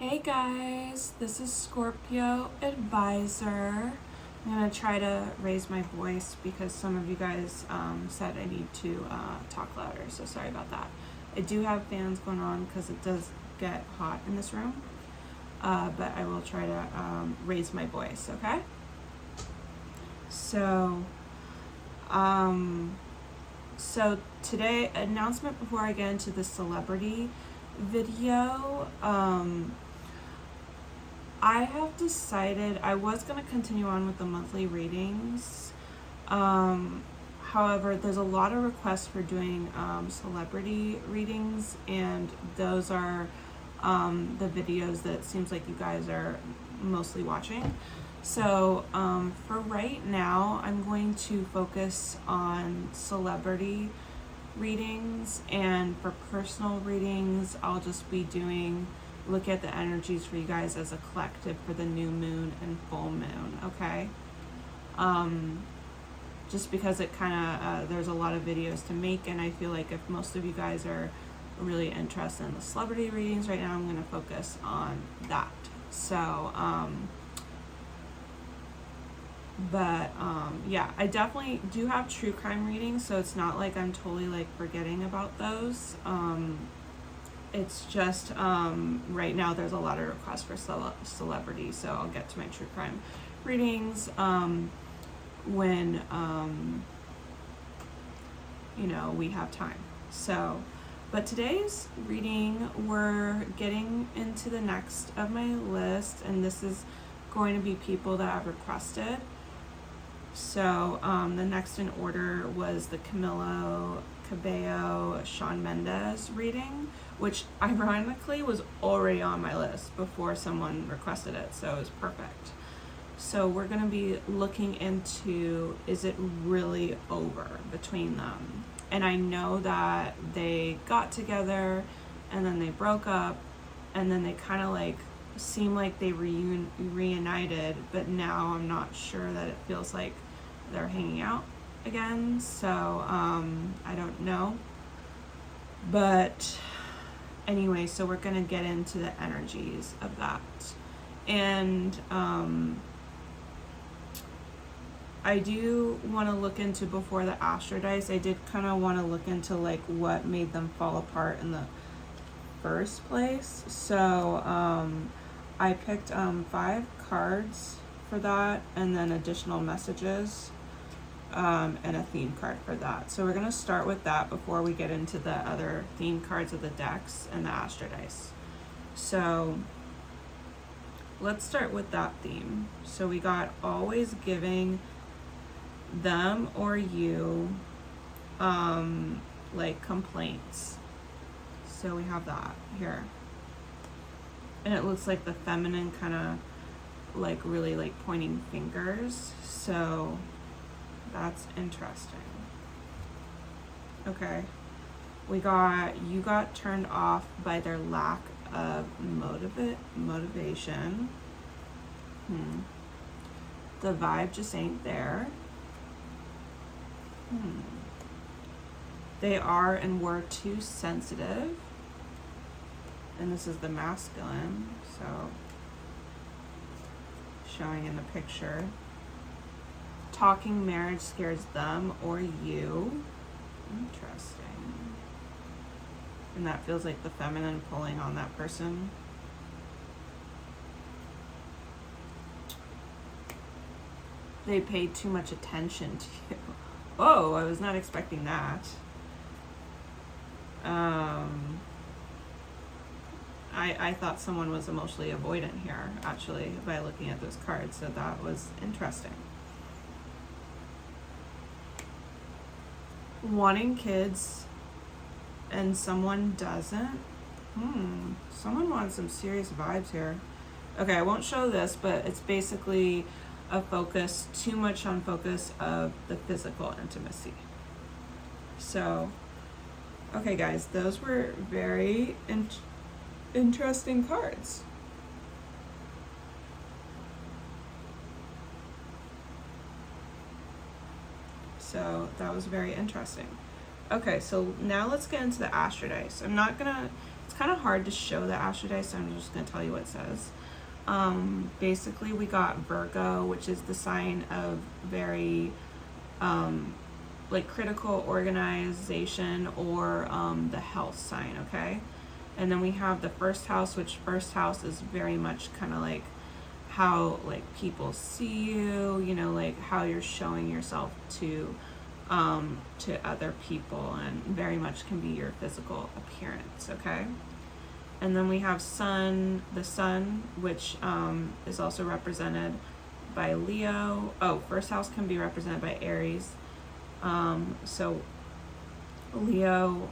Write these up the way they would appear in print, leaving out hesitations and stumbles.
Hey guys, this is Scorpio Advisor. I'm going to try to raise my voice because some of you guys said I need to talk louder, so sorry about that. I do have fans going on because it does get hot in this room, but I will try to raise my voice, okay? So today, announcement before I get into the celebrity video. I have decided I was going to continue on with the monthly readings. However, there's a lot of requests for doing celebrity readings, and those are the videos that it seems like you guys are mostly watching. So for right now, I'm going to focus on celebrity readings, and for personal readings, I'll just be look at the energies for you guys as a collective for the new moon and full moon, okay? Just because it kind of, there's a lot of videos to make, and I feel like if most of you guys are really interested in the celebrity readings right now, I'm going to focus on that. So, yeah, I definitely do have true crime readings, so it's not like I'm totally like forgetting about those. It's just right now there's a lot of requests for celebrities, so I'll get to my true crime readings when we have time. So, but today's reading, we're getting into the next of my list, and this is going to be people that I've requested. So the next in order was the CABELLO, SHAWN MENDES reading, which ironically was already on my list before someone requested it, so it was perfect. So we're going to be looking into, is it really over between them? And I know that they got together and then they broke up, and then they kind of like seem like they reunited, but now I'm not sure that it feels like they're hanging out again. So I don't know, but anyway, so we're gonna get into the energies of that. And I do want to look into, before the Astrodice, I did kind of want to look into like what made them fall apart in the first place. So I picked 5 cards for that, and then additional messages, and a theme card for that. So we're going to start with that before we get into the other theme cards of the decks and the Astrodice. So let's start with that theme. So we got always giving them or you like complaints. So we have that here. And it looks like the feminine kind of like really like pointing fingers. So that's interesting. Okay. We got, you got turned off by their lack of motivation. The vibe just ain't there. They are and were too sensitive. And this is the masculine, so showing in the picture. Talking marriage scares them or you. Interesting. And that feels like the feminine pulling on that person. They paid too much attention to you. Whoa, I was not expecting that. I thought someone was emotionally avoidant here, actually, by looking at those cards, so that was interesting. Wanting kids and someone doesn't. Someone wants some serious vibes here. Okay, I won't show this, but it's basically a focus, too much on focus of the physical intimacy. So, okay guys, those were very interesting cards. So that was very interesting. Okay, so now let's get into the Astrodice. I'm not gonna it's kind of hard to show the astro dice, so I'm just going to tell you what it says. Basically, we got Virgo, which is the sign of very like critical organization, or the health sign, okay? And then we have the first house, which first house is very much kind of like how like people see you, you know, like how you're showing yourself to other people, and very much can be your physical appearance, okay? And then we have the sun, which is also represented by Leo. Oh, first house can be represented by Aries. So Leo,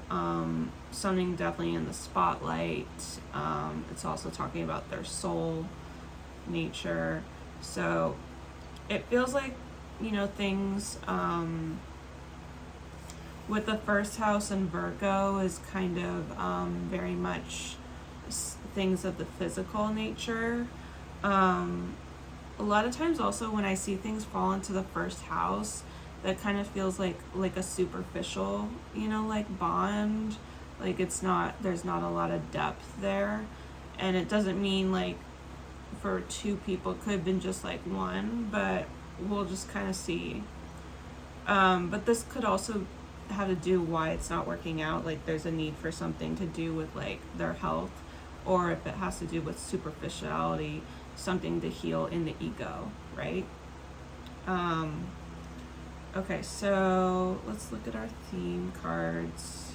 something definitely in the spotlight. It's also talking about their soul, nature. So it feels like, you know, things with the first house and Virgo is kind of very much things of the physical nature. A lot of times also when I see things fall into the first house, that kind of feels like a superficial, you know, like bond. Like there's not a lot of depth there. And it doesn't mean like for two people, it could have been just like one, but we'll just kind of see. But this could also have to do why it's not working out. Like there's a need for something to do with like their health, or if it has to do with superficiality, something to heal in the ego, right? Okay, so let's look at our theme cards.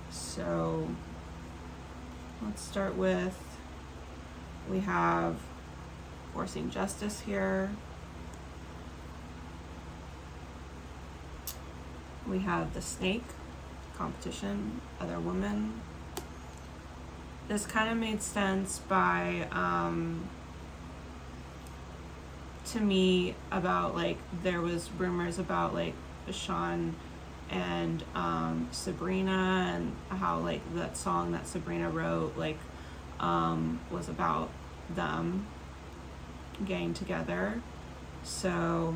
So let's start with, we have forcing justice here. We have the snake, competition, other woman. This kind of made sense by, to me, about like, there was rumors about like SHAWN and Sabrina, and how like that song that Sabrina wrote like was about them getting together. So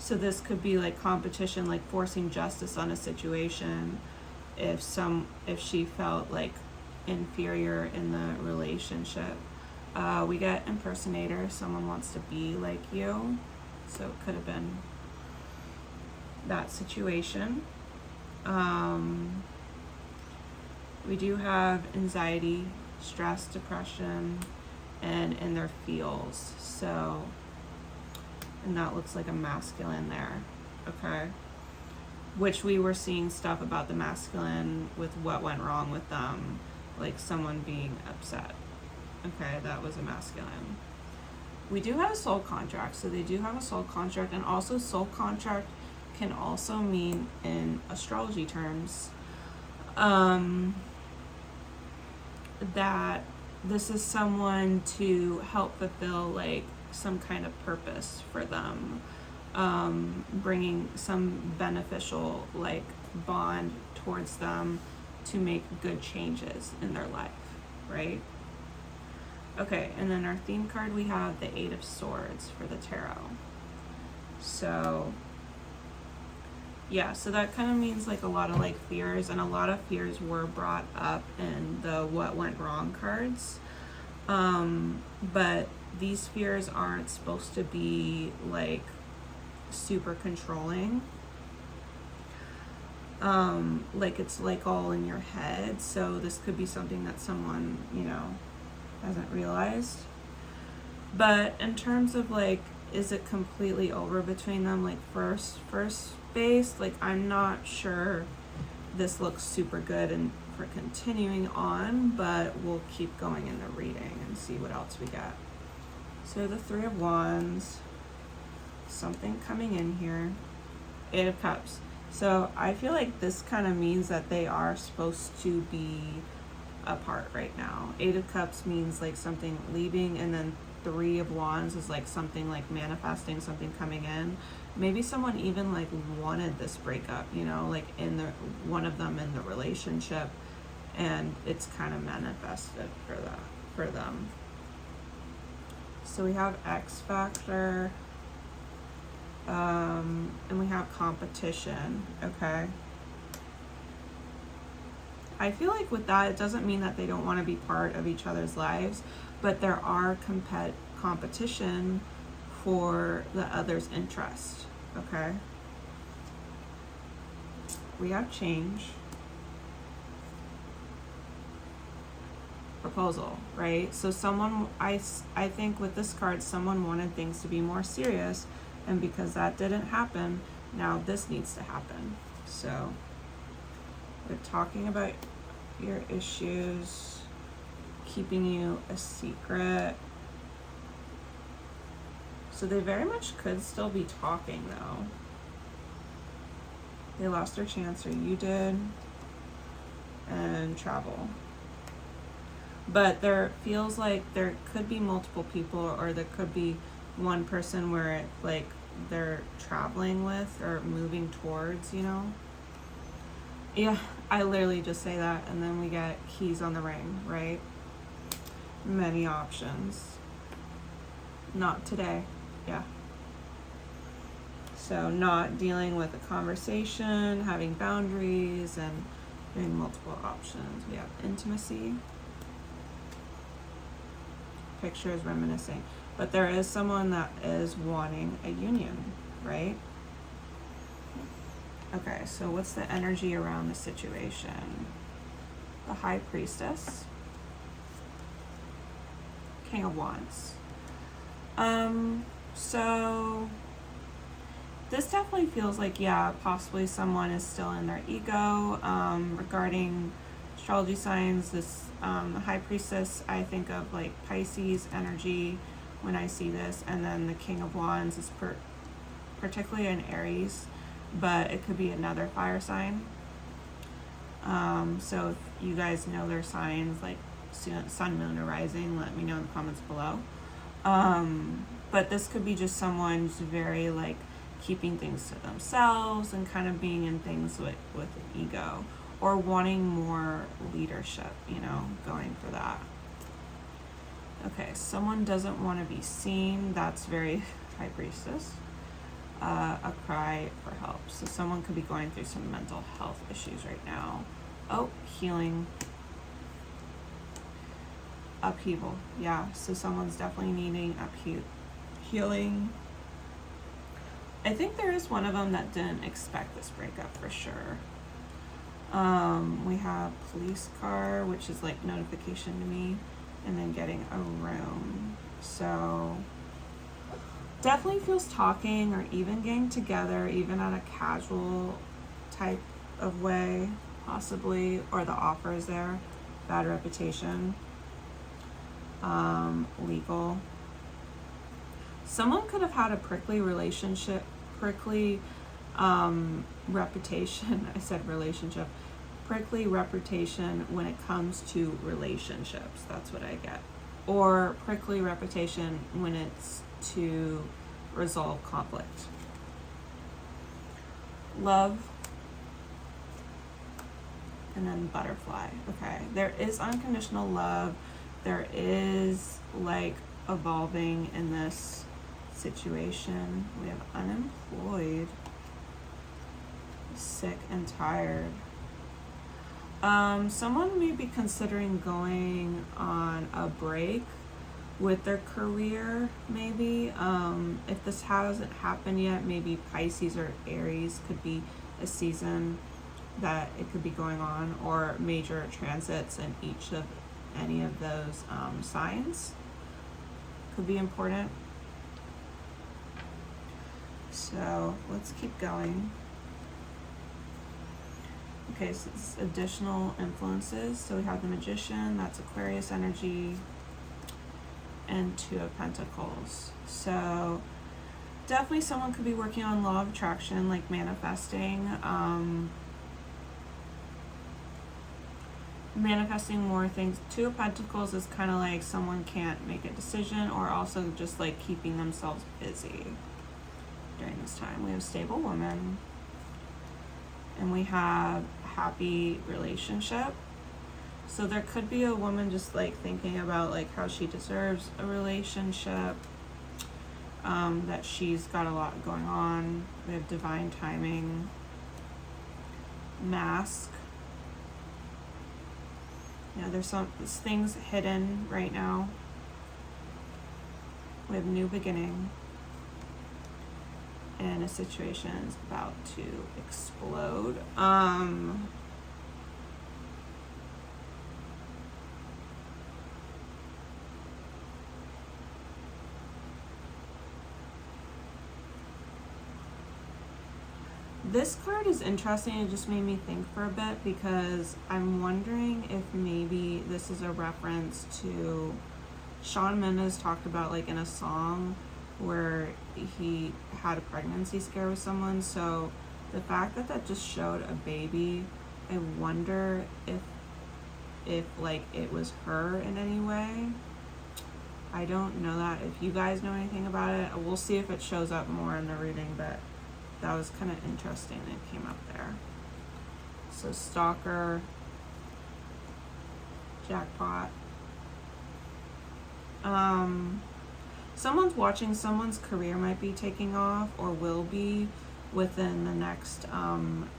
this could be like competition, like forcing justice on a situation if she felt like inferior in the relationship. We get impersonator, someone wants to be like you, so it could have been that situation. We do have anxiety, stress, depression, and in their feels. So, and that looks like a masculine there, okay? Which we were seeing stuff about the masculine with what went wrong with them, like someone being upset. Okay, that was a masculine. We do have a soul contract, so they do have a soul contract, and also soul contract can also mean in astrology terms that this is someone to help fulfill like some kind of purpose for them, bringing some beneficial like bond towards them to make good changes in their life, right? Okay, and then our theme card, we have the Eight of Swords for the tarot. So yeah, so that kind of means like a lot of like fears, and a lot of fears were brought up in the what went wrong cards. But these fears aren't supposed to be like super controlling. Like it's like all in your head. So this could be something that someone, you know, hasn't realized. But in terms of like, is it completely over between them? Like first base, like I'm not sure this looks super good and for continuing on, but we'll keep going in the reading and see what else we get. So the Three of Wands, something coming in here, Eight of Cups. So I feel like this kind of means that they are supposed to be apart right now. Eight of Cups means like something leaving, and then Three of Wands is like something like manifesting, something coming in. Maybe someone even like wanted this breakup, you know, like in the one of them in the relationship, and it's kind of manifested for them. So we have X Factor. And we have competition, okay? I feel like with that, it doesn't mean that they don't want to be part of each other's lives, but there are competition for the other's interest, okay? We have change. Proposal, right? So someone, I think with this card, someone wanted things to be more serious, and because that didn't happen, now this needs to happen. So they're talking about your issues, keeping you a secret. So they very much could still be talking though. They lost their chance, or you did, and travel. But there feels like there could be multiple people, or there could be one person where like they're traveling with or moving towards, you know? Yeah, I literally just say that, and then we get keys on the ring, right? Many options. Not today, yeah. So not dealing with a conversation, having boundaries, and doing multiple options. We have intimacy. Pictures reminiscing, but there is someone that is wanting a union, right? Okay, so what's the energy around the situation? The High Priestess, King of Wands. So this definitely feels like, yeah, possibly someone is still in their ego. Regarding astrology signs, this High Priestess, I think of like Pisces energy when I see this, and then the King of Wands is particularly in Aries, but it could be another fire sign. So if you guys know their signs, like sun, moon, or rising, let me know in the comments below. But this could be just someone who's very like keeping things to themselves and kind of being in things with an ego, or wanting more leadership, you know, going for that. Okay, someone doesn't want to be seen. That's very High Priestess. A cry for help. So someone could be going through some mental health issues right now. Oh, healing. Upheaval. Yeah, so someone's definitely needing healing. I think there is one of them that didn't expect this breakup for sure. We have police car, which is like notification to me, and then getting a room. So definitely feels talking, or even getting together, even at a casual type of way, possibly, or the offer is there. Bad reputation. Legal. Someone could have had a prickly relationship, reputation. I said relationship. Prickly reputation when it comes to relationships. That's what I get. Or prickly reputation when it's to resolve conflict. Love. And then butterfly. Okay. There is unconditional love. There is like evolving in this situation. We have unemployed, sick and tired. Someone may be considering going on a break with their career, maybe. If this hasn't happened yet, maybe Pisces or Aries could be a season that it could be going on, or major transits in each of any of those signs could be important. So let's keep going. Okay, so it's additional influences. So we have the Magician, that's Aquarius energy, and Two of Pentacles. So definitely someone could be working on law of attraction, like manifesting. Manifesting more things. Two of Pentacles is kind of like someone can't make a decision, or also just like keeping themselves busy during this time. We have stable woman, and we have happy relationship. So there could be a woman just like thinking about like how she deserves a relationship. that she's got a lot going on. We have divine timing, mask. Yeah, there's things hidden right now. We have new beginning, and a situation is about to explode. This card is interesting. It just made me think for a bit, because I'm wondering if maybe this is a reference to Shawn Mendes talked about, like, in a song where he had a pregnancy scare with someone. So the fact that that just showed a baby, I wonder if like it was her in any way. I don't know that. If you guys know anything about it, we'll see if it shows up more in the reading, but that was kind of interesting that it came up there. So stalker, jackpot. Someone's watching, someone's career might be taking off or will be within the next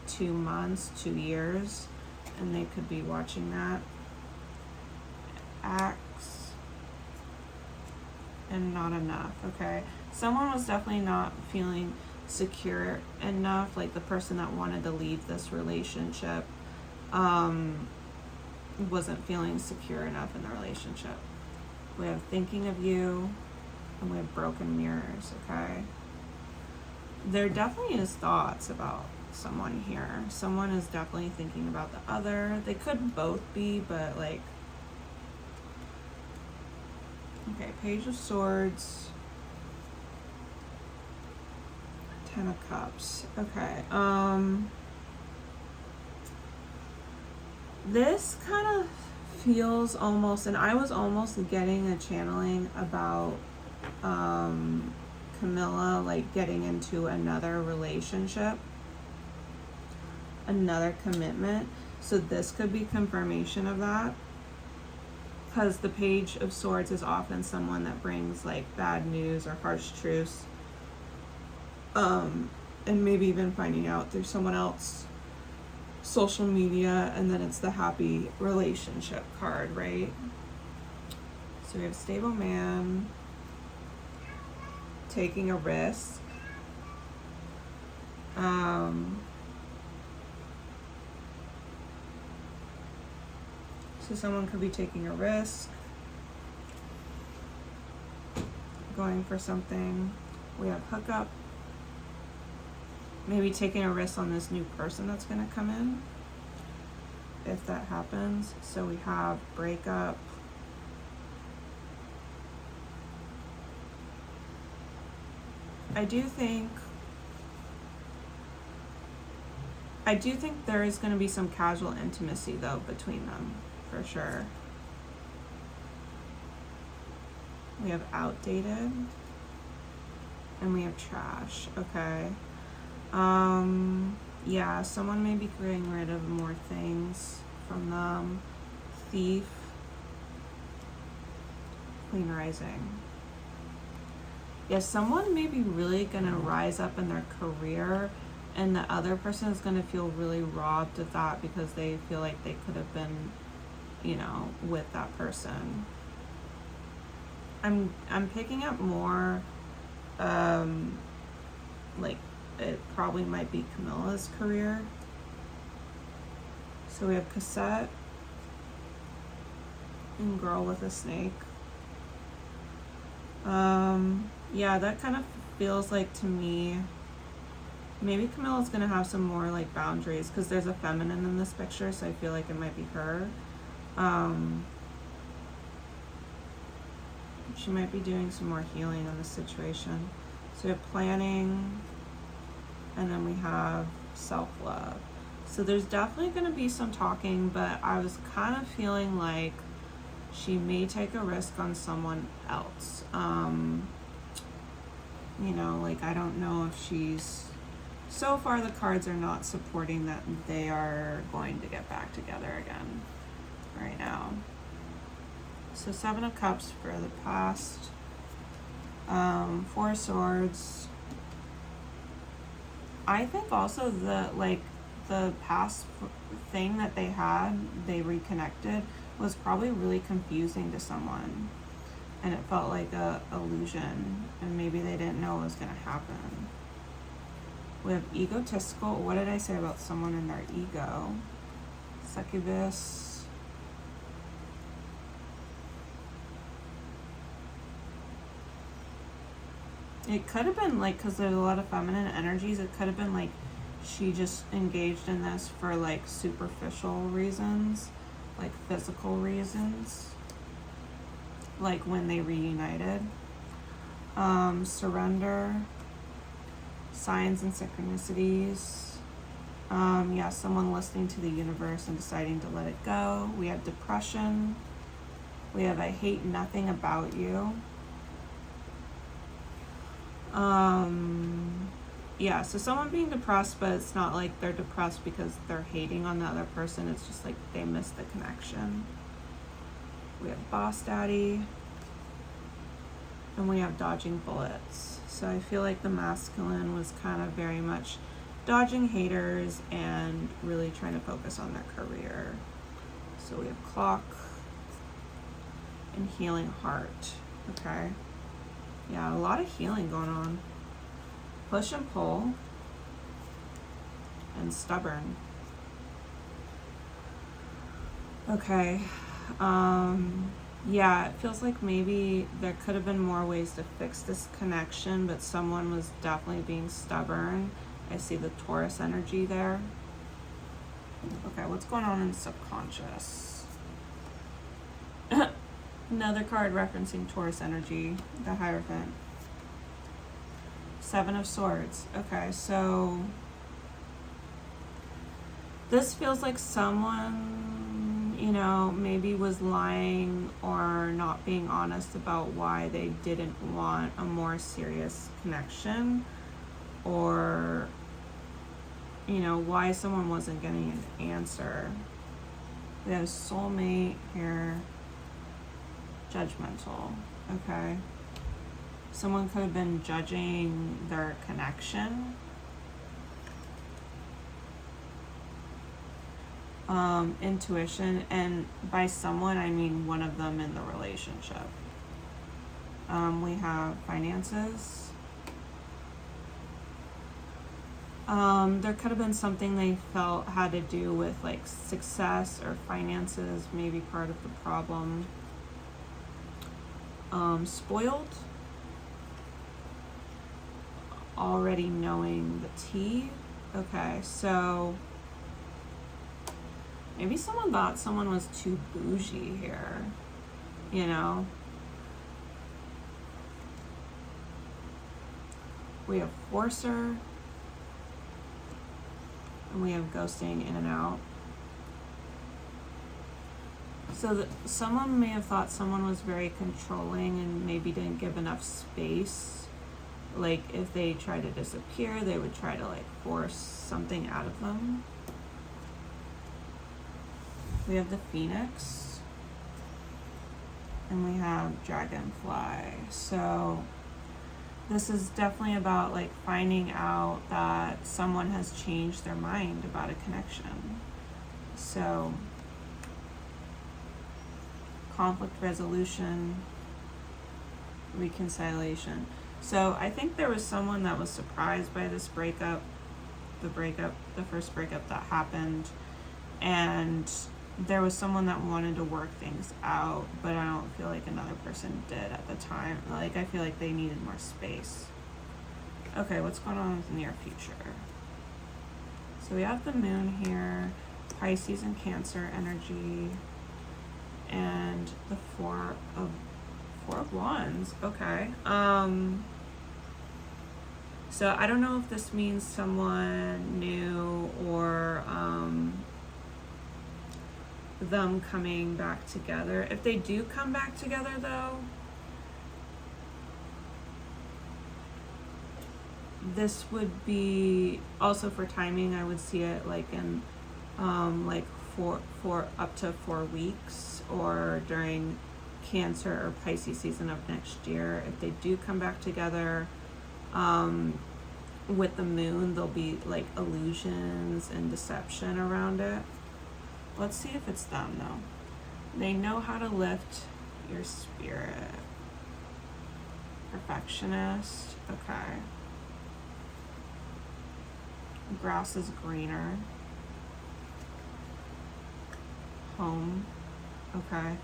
2 months, 2 years, and they could be watching that. Axe and not enough. Okay, someone was definitely not feeling secure enough, like the person that wanted to leave this relationship wasn't feeling secure enough in the relationship. We have thinking of you, and we have broken mirrors. Okay, there definitely is thoughts about someone here. Someone is definitely thinking about the other. They could both be, but like, okay, Page of Swords, Ten of Cups. Okay, this kind of feels almost, and I was almost getting a channeling about CAMILA, like getting into another relationship, another commitment. So this could be confirmation of that, because the Page of Swords is often someone that brings like bad news or harsh truths, and maybe even finding out through someone else, social media, and then it's the happy relationship card, right? So we have stable man, taking a risk. So someone could be taking a risk, going for something. We have hookup, maybe taking a risk on this new person that's going to come in, if that happens. So we have breakup, I do think there is going to be some casual intimacy though between them, for sure. We have outdated, and we have trash. Okay. Yeah, someone may be getting rid of more things from them. Thief, Queen Rising. Yeah, someone may be really gonna rise up in their career, and the other person is gonna feel really robbed of that because they feel like they could have been, you know, with that person. I'm picking up more, like it probably might be Camilla's career. So we have cassette and girl with a snake. Yeah, that kind of feels like to me, maybe Camilla's gonna have some more like boundaries, because there's a feminine in this picture, so I feel like it might be her. She might be doing some more healing in this situation. So we have planning, and then we have self-love. So there's definitely going to be some talking, but I was kind of feeling like she may take a risk on someone else. You know, like I don't know if she's, so far the cards are not supporting that they are going to get back together again right now. So Seven of Cups for the past. Four of Swords. I think also the past thing that they reconnected, was probably really confusing to someone. And it felt like a illusion. And maybe they didn't know what was going to happen. We have egotistical. What did I say about someone in their ego? Succubus. It could have been like, because there's a lot of feminine energies, it could have been like she just engaged in this for like superficial reasons, like physical reasons, like when they reunited. Surrender, signs and synchronicities. Yeah, someone listening to the universe and deciding to let it go. We have depression. We have I hate nothing about you. Yeah, so someone being depressed, but it's not like they're depressed because they're hating on the other person. It's just like they miss the connection. We have boss daddy. And we have dodging bullets. So I feel like the masculine was kind of very much dodging haters and really trying to focus on their career. So we have clock and healing heart. Okay. Yeah, a lot of healing going on. Push and pull. And stubborn. Okay. Yeah, it feels like maybe there could have been more ways to fix this connection, but someone was definitely being stubborn. I see the Taurus energy there. Okay, what's going on in the subconscious? Another card referencing Taurus energy, the Hierophant. Seven of Swords. Okay, so this feels like someone, you know, maybe was lying or not being honest about why they didn't want a more serious connection, or, you know, why someone wasn't getting an answer. We have soulmate here. Judgmental. Okay. Someone could have been judging their connection. Intuition, and by someone I mean one of them in the relationship. We have finances. There could have been something they felt had to do with like success or finances, maybe part of the problem. Spoiled. Already knowing the tea. Okay, so maybe someone thought someone was too bougie here, you know? We have Forcer. And we have ghosting in and out. So someone may have thought someone was very controlling and maybe didn't give enough space. Like if they try to disappear, they would try to like force something out of them. We have the Phoenix. And we have Dragonfly. So this is definitely about like finding out that someone has changed their mind about a connection. So conflict resolution, reconciliation. So I think there was someone that was surprised by this breakup, the first breakup that happened, and there was someone that wanted to work things out, but I don't feel like another person did at the time. Like I feel like they needed more space. Okay, what's going on with the near future? So we have the moon here, Pisces and Cancer energy, and the Four of Wands. Okay. So I don't know if this means someone new or them coming back together. If they do come back together though, this would be also for timing. I would see it like in like for up to 4 weeks, or during Cancer or Pisces season of next year. If they do come back together, with the moon, there'll be like illusions and deception around it. Let's see if it's them though. They know how to lift your spirit. Perfectionist. Okay. Grass is greener. Home. Okay.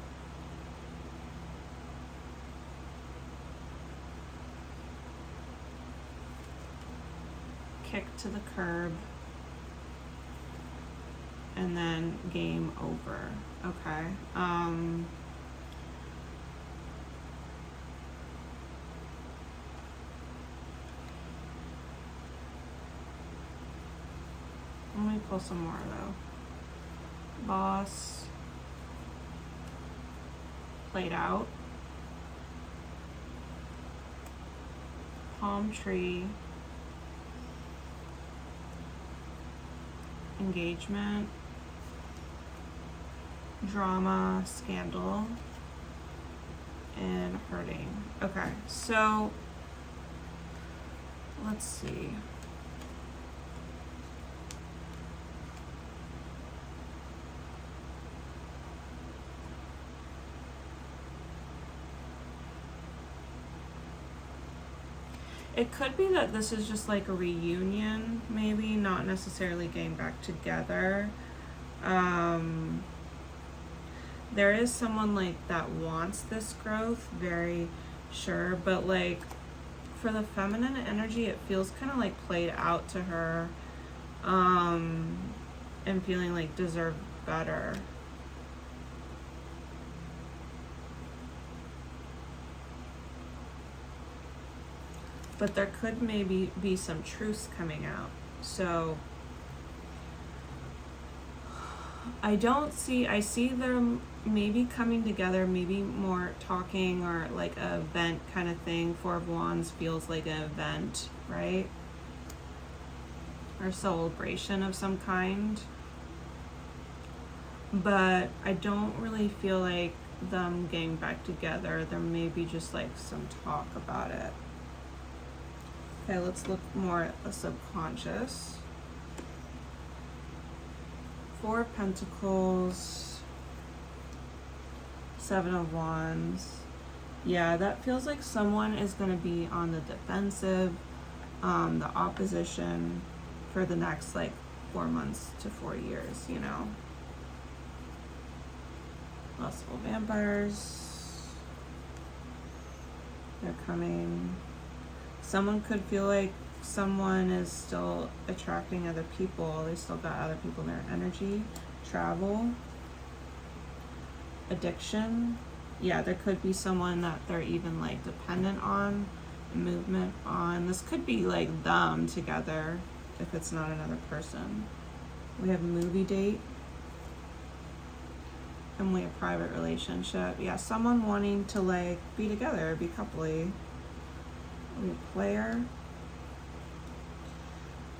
Kick to the curb. And then game over. Okay. Let me pull some more though. Boss. Played out. Palm tree. Engagement. Drama, scandal, and hurting. Okay, so let's see. It could be that this is just like a reunion, maybe, not necessarily getting back together. There is someone like that wants this growth, very sure, but like for the feminine energy, it feels kind of like played out to her, and feeling like deserve better. But there could maybe be some truths coming out. So I see them maybe coming together, maybe more talking or like an event kind of thing. Four of Wands feels like an event, right? Or celebration of some kind. But I don't really feel like them getting back together. There may be just like some talk about it. Okay, let's look more at the subconscious. Four of Pentacles, Seven of Wands. Yeah, that feels like someone is going to be on the defensive, the opposition for the next like 4 months to 4 years, you know. Lustful vampires. They're coming. Someone could feel like someone is still attracting other people. They still got other people in their energy. Travel. Addiction. Yeah, there could be someone that they're even like dependent on, movement on. This could be like them together if it's not another person. We have a movie date. And we have private relationship. Yeah, someone wanting to like be together, be coupley. We have player.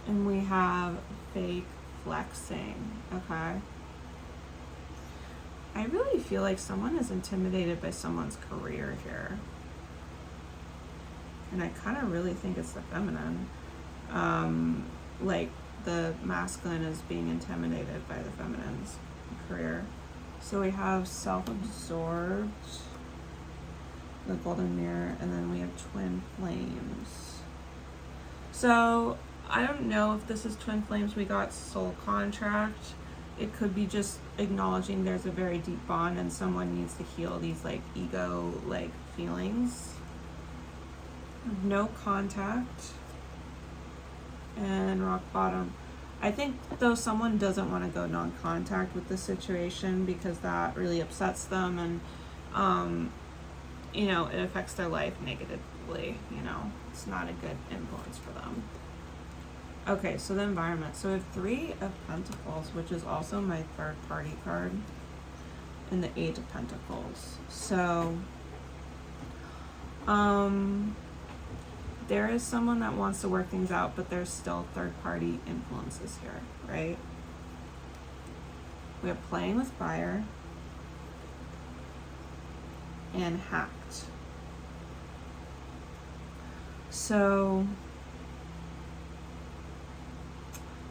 And we have fake flexing. Okay. I really feel like someone is intimidated by someone's career here. And I kind of really think it's the feminine. Like the masculine is being intimidated by the feminine's career. So we have self-absorbed, the golden mirror, and then we have twin flames. So I don't know if this is twin flames. We got soul contract. It could be just acknowledging there's a very deep bond and someone needs to heal these like ego like feelings. No contact. And rock bottom. I think though someone doesn't want to go non-contact with the situation because that really upsets them and you know, it affects their life negatively, you know. It's not a good influence for them. Okay, so the environment. So we have Three of Pentacles, which is also my third party card, and the Eight of Pentacles. So there is someone that wants to work things out, but there's still third party influences here, right? We have playing with fire. and hacked. So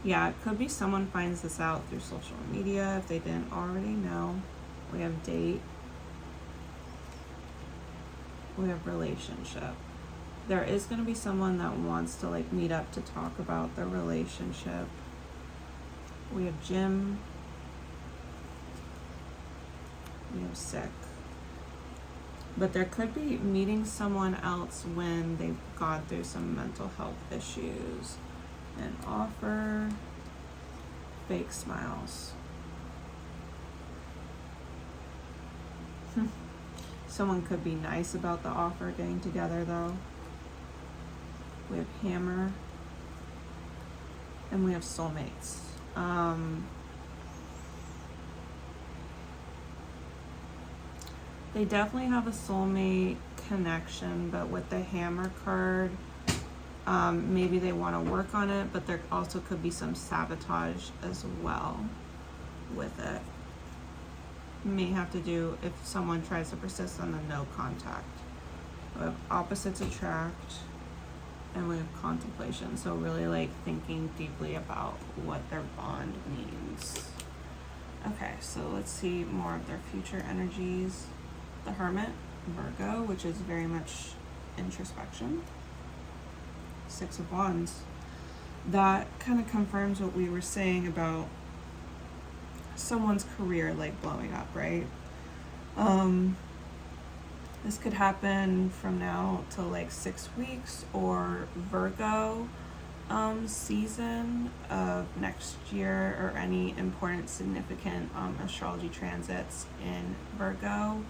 yeah, it could be someone finds this out through social media if they didn't already know. We have date. We have relationship. There is going to be someone that wants to like meet up to talk about their relationship. We have gym. We have sick. But there could be meeting someone else when they've gone through some mental health issues. An offer. Fake smiles. Someone could be nice about the offer getting together though. We have hammer. And we have soulmates. They definitely have a soulmate connection, but with the hammer card, maybe they want to work on it, but there also could be some sabotage as well with it. May have to do if someone tries to persist on the no contact. We have opposites attract, and we have contemplation. So really like thinking deeply about what their bond means. Okay, so let's see more of their future energies. The Hermit, Virgo, which is very much introspection. Six of Wands. That kind of confirms what we were saying about someone's career like blowing up, right? This could happen from now to like 6 weeks, or Virgo season of next year, or any important significant astrology transits in Virgo.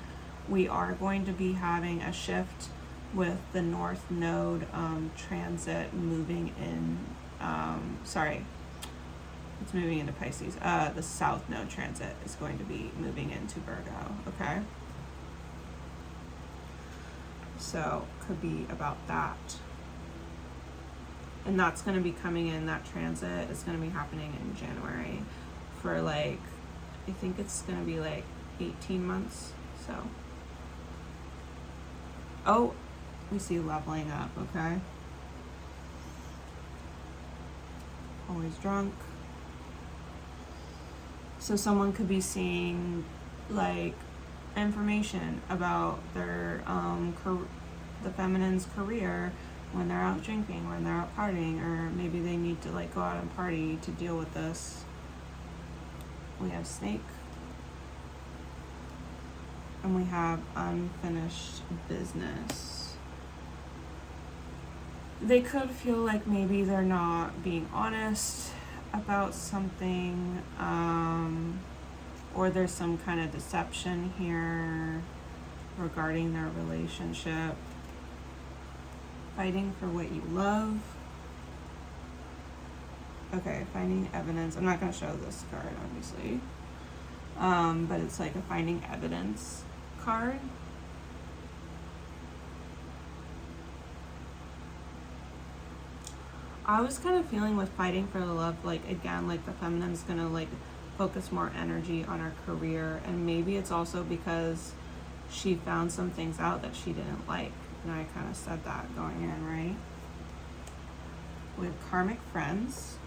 We are going to be having a shift with the North Node transit moving in, it's moving into Pisces. The South Node transit is going to be moving into Virgo, okay? So, could be about that. And that's going to be coming in, that transit is going to be happening in January for like, I think it's going to be like 18 months, so. Oh, we see leveling up, okay? Always drunk. So someone could be seeing like information about their the feminine's career when they're out drinking, when they're out partying, or maybe they need to like go out and party to deal with this. We have snake. And we have unfinished business. They could feel like maybe they're not being honest about something, or there's some kind of deception here regarding their relationship. Fighting for what you love. Okay, finding evidence. I'm not going to show this card, obviously. But it's like a finding evidence card. I was kind of feeling with fighting for the love, like again, like the feminine's gonna like focus more energy on her career, and maybe it's also because she found some things out that she didn't like, and I kind of said that going in, right? We have karmic friends,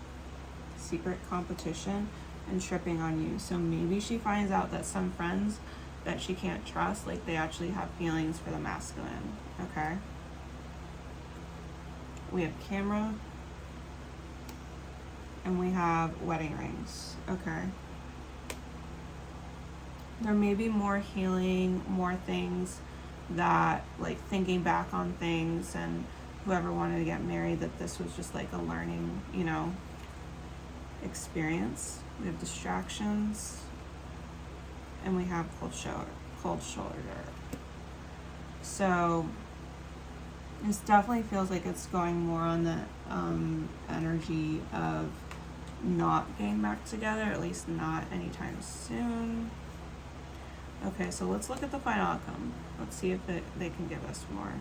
secret competition, and tripping on you. So maybe she finds out that some friends that she can't trust, like they actually have feelings for the masculine, okay? We have camera, and we have wedding rings, okay? There may be more healing, more things that, like thinking back on things, and whoever wanted to get married, that this was just like a learning, you know, experience. We have distractions, and we have cold shoulder. So this definitely feels like it's going more on the energy of not getting back together, at least not anytime soon. Okay, so let's look at the final outcome. Let's see if they can give us more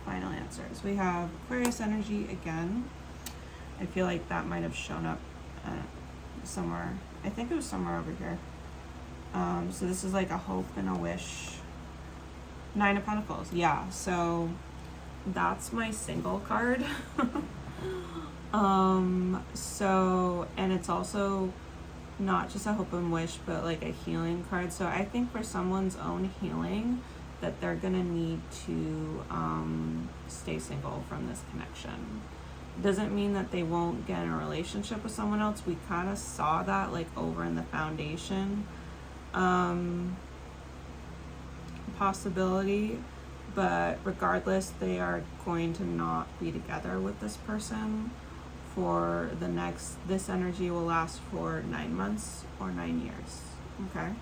final answers. We have Aquarius energy again. I feel like that might have shown up somewhere. I think it was somewhere over here. So this is like a hope and a wish Nine of Pentacles, yeah. So that's my single card. So, and it's also not just a hope and wish, but like a healing card. So I think for someone's own healing, that they're gonna need to stay single from this connection. Doesn't mean that they won't get in a relationship with someone else. We kind of saw that like over in the foundation possibility, but regardless, they are going to not be together with this person for the next, this energy will last for 9 months or 9 years, okay?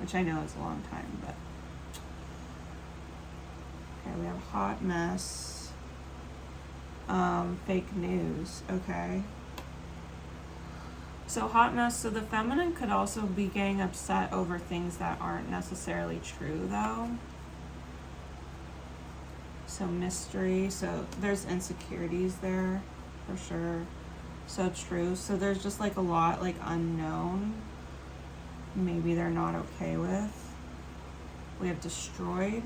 Which I know is a long time, but. Okay, we have hot mess, fake news, okay? So hot mess, so the feminine could also be getting upset over things that aren't necessarily true though. So mystery, so there's insecurities there for sure. So true, so there's just like a lot like unknown, maybe they're not okay with. We have destroyed.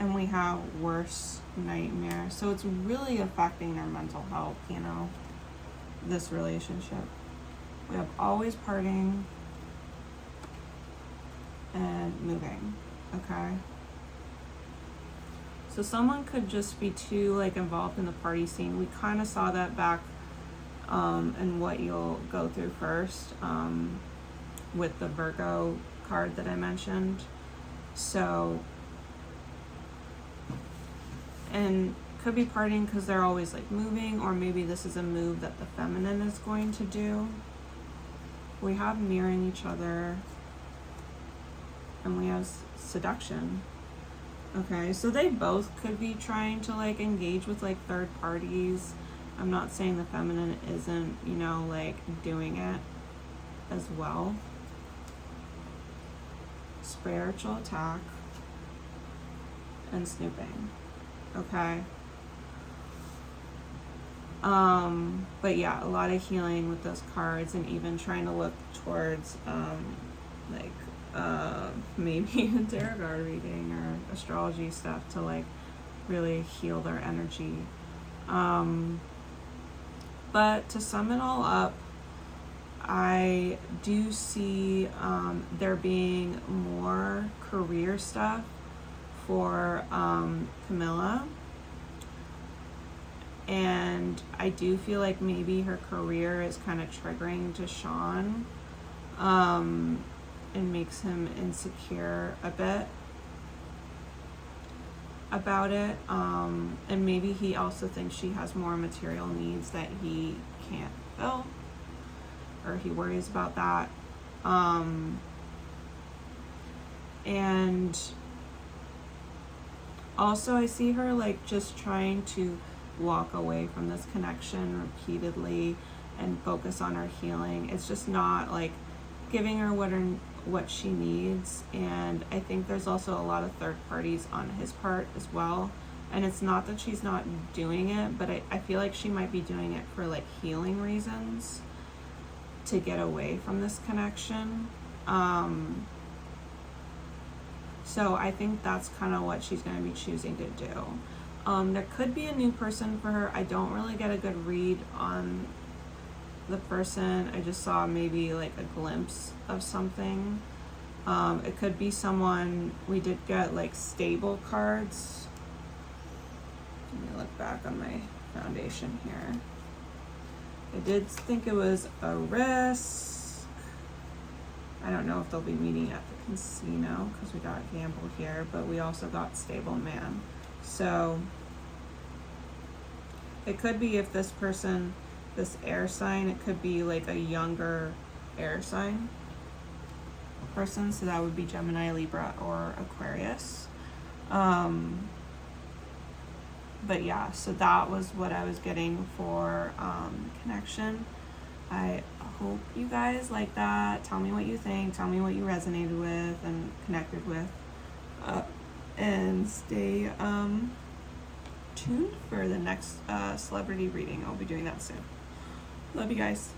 And we have worse nightmare. So it's really affecting their mental health, you know, this relationship. We have always parting and moving, okay? So someone could just be too like involved in the party scene. We kind of saw that back in what you'll go through first with the Virgo card that I mentioned. So, and could be partying because they're always like moving, or maybe this is a move that the feminine is going to do. We have mirroring each other, and we have seduction. Okay, so they both could be trying to like engage with like third parties. I'm not saying the feminine isn't, you know, like doing it as well. Spiritual attack and snooping. Okay. But yeah, a lot of healing with those cards, and even trying to look towards maybe a tarot card reading or astrology stuff to like really heal their energy. But to sum it all up, I do see there being more career stuff for CAMILA. And I do feel like maybe her career is kind of triggering to SHAWN and makes him insecure a bit about it. And maybe he also thinks she has more material needs that he can't fill, or he worries about that. And also I see her like just trying to walk away from this connection repeatedly and focus on her healing. It's just not like giving her what she needs. And I think there's also a lot of third parties on his part as well. And it's not that she's not doing it, but I feel like she might be doing it for like healing reasons, to get away from this connection. So I think that's kind of what she's going to be choosing to do. There could be a new person for her. I don't really get a good read on the person. I just saw maybe like a glimpse of something. It could be someone. We did get like stable cards. Let me look back on my foundation here. I did think it was a risk. I don't know if they'll be meeting at the casino because we got gamble here, but we also got stable man. So it could be, if this person, this air sign, it could be like a younger air sign person. So that would be Gemini, Libra, or Aquarius. But yeah, so that was what I was getting for connection. I hope you guys like that. Tell me what you think. Tell me what you resonated with and connected with. And stay tuned for the next celebrity reading. I'll be doing that soon. Love you guys.